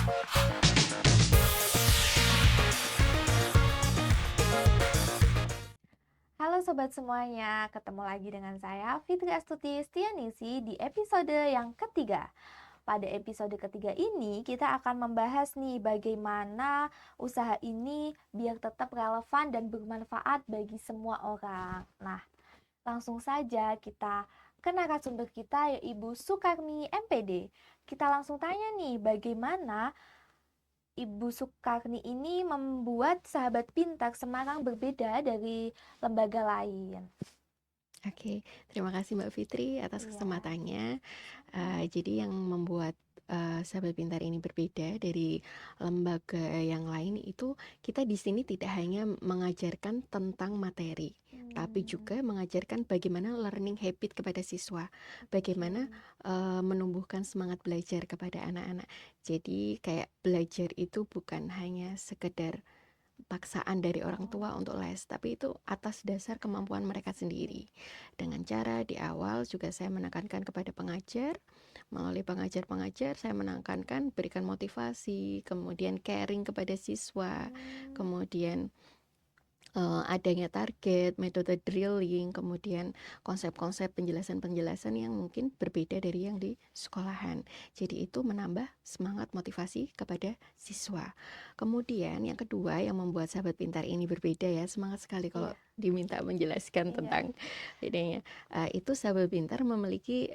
Halo sobat semuanya, ketemu lagi dengan saya Fitri Astuti Setianingsih di episode yang ketiga. Pada episode ketiga ini kita akan membahas nih bagaimana usaha ini biar tetap relevan dan bermanfaat bagi semua orang. Nah, langsung saja kita ke narasumber kita yaitu Ibu Sukarni MPD. Kita langsung tanya nih bagaimana Ibu Sukarni ini membuat Sahabat Pintar Semarang berbeda dari lembaga lain. Oke, terima kasih Mbak Fitri atas Iya. kesempatannya. Jadi yang membuat Sahabat Pintar ini berbeda dari lembaga yang lain itu kita di sini tidak hanya mengajarkan tentang materi, tapi juga mengajarkan bagaimana learning habit kepada siswa, bagaimana menumbuhkan semangat belajar kepada anak-anak. Jadi kayak belajar itu bukan hanya sekedar paksaan dari orang tua untuk les, tapi itu atas dasar kemampuan mereka sendiri. Dengan cara di awal juga saya menekankan kepada pengajar, melalui pengajar-pengajar saya menekankan berikan motivasi, kemudian caring kepada siswa, kemudian adanya target, metode drilling, kemudian konsep-konsep penjelasan-penjelasan yang mungkin berbeda dari yang di sekolahan. Jadi itu menambah semangat motivasi kepada siswa. Kemudian yang kedua yang membuat Sahabat Pintar ini berbeda ya, semangat sekali kalau diminta menjelaskan tentang bedanya. Itu Sahabat Pintar memiliki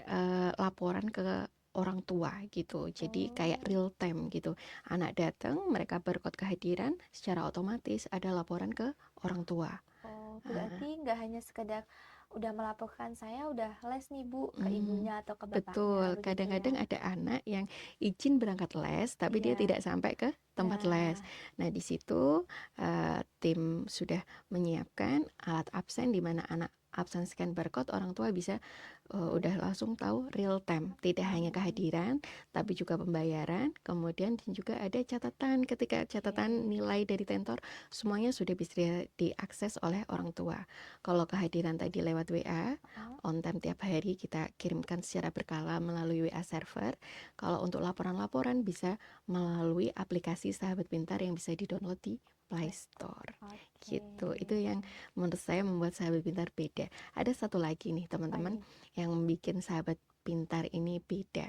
laporan ke orang tua gitu, jadi kayak real time gitu. Anak datang, mereka berkode kehadiran, secara otomatis ada laporan ke orang tua. Berarti nggak hanya sekedar udah melaporkan saya udah les nih Bu ke ibunya atau ke Betul, bapaknya begitu kadang-kadang ya. ada anak yang izin berangkat les, tapi dia tidak sampai ke tempat les. Nah, di situ tim sudah menyiapkan alat absen di mana anak absen scan barcode, orang tua bisa udah langsung tahu real time, tidak hanya kehadiran, tapi juga pembayaran, kemudian juga ada catatan, ketika catatan nilai dari tentor, semuanya sudah bisa diakses oleh orang tua. Kalau kehadiran tadi lewat WA, on time tiap hari kita kirimkan secara berkala melalui WA server. Kalau untuk laporan-laporan bisa melalui aplikasi Sahabat Pintar yang bisa di-download di Play Store. Gitu. Itu yang menurut saya membuat Sahabat Pintar beda. Ada satu lagi nih teman-teman yang bikin Sahabat Pintar ini beda.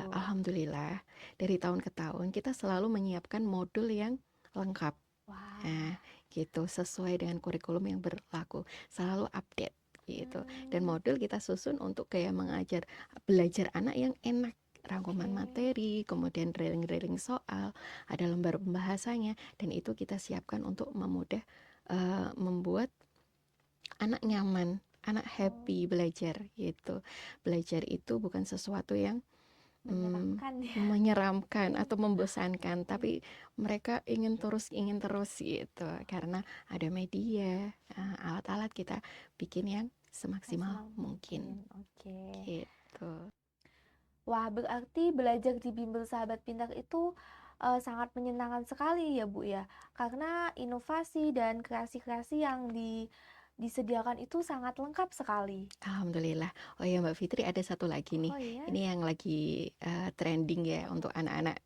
Alhamdulillah dari tahun ke tahun kita selalu menyiapkan modul yang lengkap. Nah, gitu sesuai dengan kurikulum yang berlaku, selalu update gitu. Dan modul kita susun untuk kayak mengajar belajar anak yang enak, rangkuman materi, kemudian drilling-drilling soal, ada lembar pembahasannya, dan itu kita siapkan untuk membuat anak nyaman, anak happy belajar gitu. Belajar itu bukan sesuatu yang menyeramkan atau membosankan, tapi mereka ingin terus gitu, karena ada media, alat-alat kita bikin yang semaksimal mungkin. Gitu. Wah, berarti belajar di bimbel Sahabat Pintar itu sangat menyenangkan sekali ya Bu ya. Karena inovasi dan kreasi-kreasi yang disediakan itu sangat lengkap sekali. Alhamdulillah. Oh ya Mbak Fitri, ada satu lagi nih. Ini yang lagi trending ya untuk anak-anak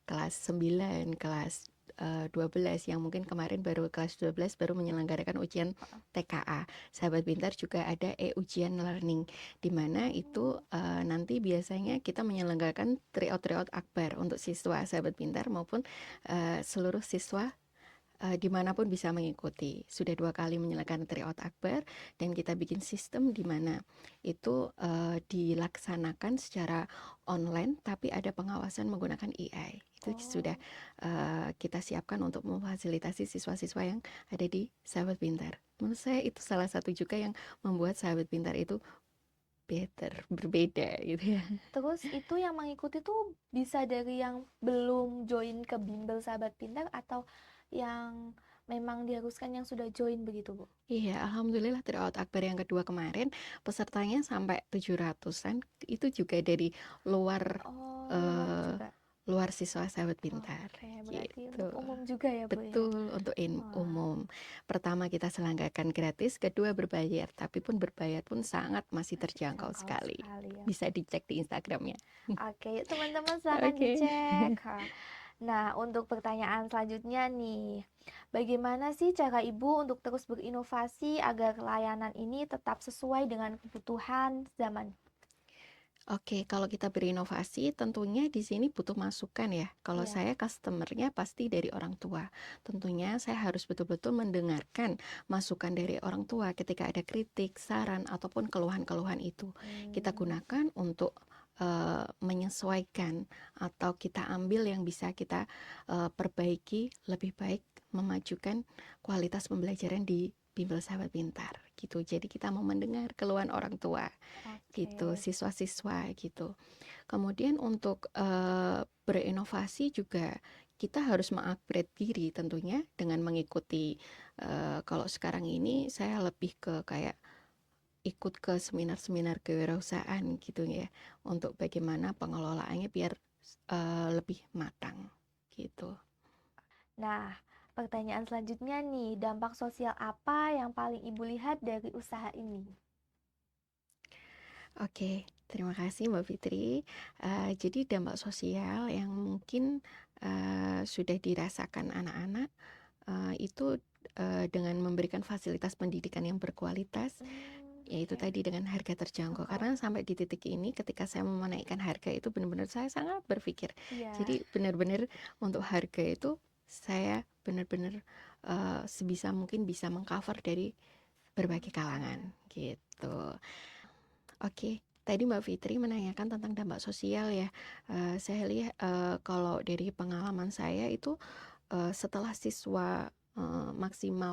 kelas 9, kelas 12 yang mungkin kemarin baru kelas 12 baru menyelenggarakan ujian TKA. Sahabat Pintar juga ada ujian learning, di mana itu nanti biasanya kita menyelenggarakan tryout akbar untuk siswa Sahabat Pintar maupun seluruh siswa dimanapun bisa mengikuti. Sudah 2 kali menyelenggarakan tryout akbar, dan kita bikin sistem di mana itu dilaksanakan secara online, tapi ada pengawasan menggunakan AI. Itu sudah kita siapkan untuk memfasilitasi siswa-siswa yang ada di Sahabat Pintar. Menurut saya itu salah satu juga yang membuat Sahabat Pintar itu berbeda gitu ya. Terus itu yang mengikuti tuh bisa dari yang belum join ke bimbel Sahabat Pintar atau yang memang diharuskan yang sudah join begitu Bu? Iya, alhamdulillah tryout akbar yang kedua kemarin pesertanya sampai 700-an, itu juga dari luar Luar eh, juga. luar siswa sahabat pintar Oke, berarti gitu. untuk umum juga ya, Bu, ya? Betul, untuk Wah, umum. Pertama kita selanggakan gratis, kedua berbayar, tapi pun berbayar pun sangat masih masih terjangkau terjangkau sekali. sekali ya. Bisa dicek di Instagramnya. Oke, yuk teman-teman silahkan Oke. dicek. Nah, untuk pertanyaan selanjutnya nih, bagaimana sih cara Ibu untuk terus berinovasi agar layanan ini tetap sesuai dengan kebutuhan zaman? Oke, kalau kita berinovasi tentunya di sini butuh masukan ya. Kalau Iya. saya customer-nya pasti dari orang tua. Tentunya saya harus betul-betul mendengarkan masukan dari orang tua ketika ada kritik, saran, ataupun keluhan-keluhan itu. Kita Hmm, gunakan untuk menyesuaikan atau kita ambil yang bisa kita perbaiki lebih baik memajukan kualitas pembelajaran di Bimbel Sahabat Pintar gitu. Jadi kita mau mendengar keluhan orang tua gitu, oke. siswa-siswa gitu. Kemudian untuk berinovasi juga kita harus mengupgrade diri tentunya dengan mengikuti kalau sekarang ini saya lebih ke kayak ikut ke seminar-seminar kewirausahaan gitu ya, untuk bagaimana pengelolaannya biar lebih matang gitu. Nah, pertanyaan selanjutnya nih, dampak sosial apa yang paling Ibu lihat dari usaha ini? Oke, terima kasih Mbak Fitri. Jadi dampak sosial yang mungkin sudah dirasakan anak-anak itu dengan memberikan fasilitas pendidikan yang berkualitas, yaitu Oke. tadi dengan harga terjangkau. Oh, Karena sampai di titik ini ketika saya mau menaikkan harga itu benar-benar saya sangat berpikir. iya. Jadi benar-benar untuk harga itu saya benar-benar sebisa mungkin bisa mengcover dari berbagai kalangan Oke. gitu. Oke. Tadi Mbak Fitri menanyakan tentang dampak sosial ya. Saya lihat kalau dari pengalaman saya itu setelah siswa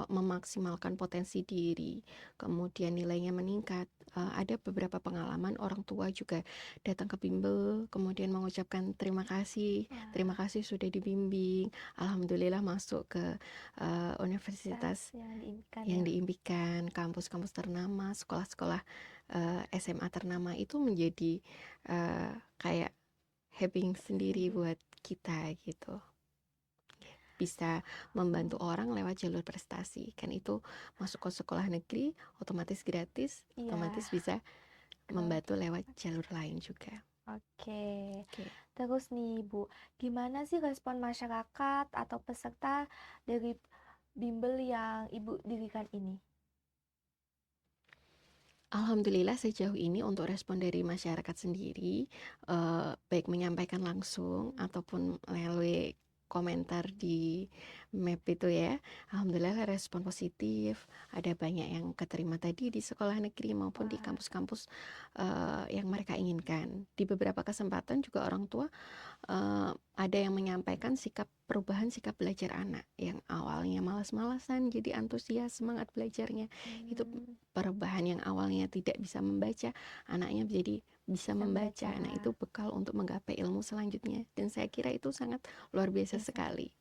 memaksimalkan potensi diri, kemudian nilainya meningkat, ada beberapa pengalaman orang tua juga datang ke bimbel, kemudian mengucapkan terima Wah, kasih sudah dibimbing, alhamdulillah masuk ke tes universitas yang diimpikan yang ya. diimpikan, kampus-kampus ternama, sekolah-sekolah SMA ternama itu menjadi kayak happening sendiri buat kita gitu. Bisa membantu Hmm, orang lewat jalur prestasi. Kan itu masuk ke sekolah negeri, otomatis gratis, iya, otomatis bisa ke membantu lewat jalur lain juga. oke. Oke. Terus nih, Bu, gimana sih respon masyarakat atau peserta dari bimbel yang Ibu dirikan ini? Alhamdulillah sejauh ini untuk respon dari masyarakat sendiri, baik menyampaikan langsung ataupun melalui komentar di map itu ya, alhamdulillah respon positif. Ada banyak yang keterima tadi di sekolah negeri maupun di Wah, kampus-kampus yang mereka inginkan. Di beberapa kesempatan juga orang tua ada yang menyampaikan perubahan sikap belajar anak yang awalnya malas-malasan jadi antusias semangat belajarnya. Itu hmm, perubahan yang awalnya tidak bisa membaca, anaknya jadi bisa bisa membaca. membaca. Nah, itu bekal untuk menggapai ilmu selanjutnya dan saya kira itu sangat luar biasa Biasa. sekali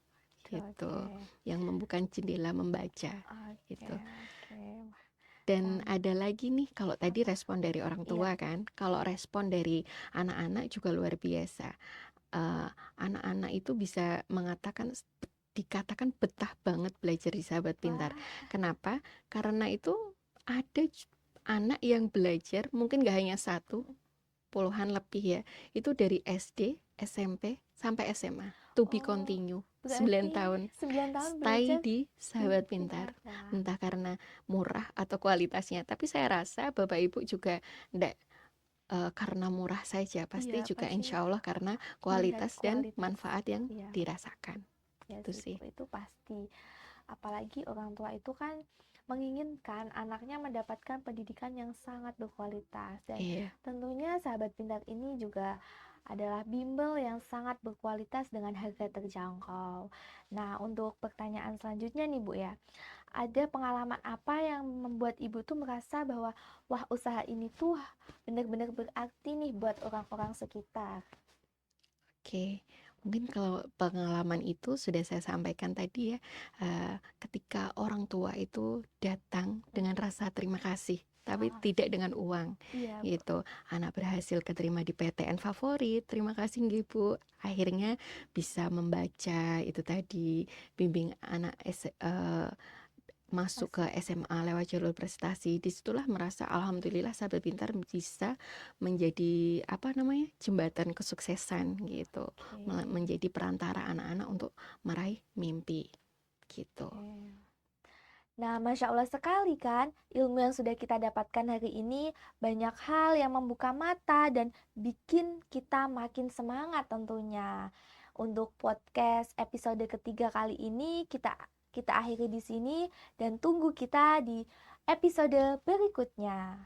Oke, gitu. Yang membuka jendela membaca oke, gitu. oke. Dan Sam, ada lagi nih, kalau tadi apa? respon dari orang Iya. tua kan, kalau respon dari anak-anak juga luar biasa. eh, Anak-anak itu bisa dikatakan betah banget belajar di Sahabat Pintar. Wah, Kenapa? Karena itu ada anak yang belajar mungkin gak hanya satu, puluhan lebih ya. Itu dari SD, SMP, sampai SMA. To be oh, continue. 9 berarti tahun 9 tahun stay belajar di di Sahabat pintar. Pintar. Wah, Entah karena murah atau kualitasnya. Tapi saya rasa Bapak Ibu juga ndak karena murah saja, iya pasti juga pasti insya Allah karena melihat kualitas dan kualitas. manfaat yang Iya, dirasakan. ya Itu sih, Bu, sih. itu pasti. Apalagi orang tua itu kan menginginkan anaknya mendapatkan pendidikan yang sangat berkualitas dan Iya. tentunya sahabat pintar ini juga adalah bimbel yang sangat berkualitas dengan harga terjangkau. Nah, untuk pertanyaan selanjutnya nih Bu ya, ada pengalaman apa yang membuat Ibu tuh merasa bahwa wah usaha ini tuh benar-benar berarti nih buat orang-orang sekitar? Oke, mungkin kalau pengalaman itu sudah saya sampaikan tadi ya, ketika orang tua itu datang dengan rasa terima kasih. tapi Wah, tidak dengan uang, iya, gitu. Anak berhasil keterima di PTN favorit, terima kasih nggih Bu. Akhirnya bisa membaca itu tadi, bimbing anak masuk ke masuk. SMA lewat jalur prestasi. Disitulah merasa alhamdulillah Sahabat Pintar bisa menjadi apa namanya, jembatan kesuksesan gitu, Oke, menjadi perantara anak-anak untuk meraih mimpi gitu. oke. Nah, Masya Allah sekali kan, ilmu yang sudah kita dapatkan hari ini banyak hal yang membuka mata dan bikin kita makin semangat tentunya. Untuk podcast episode ketiga kali ini kita akhiri di sini dan tunggu kita di episode berikutnya.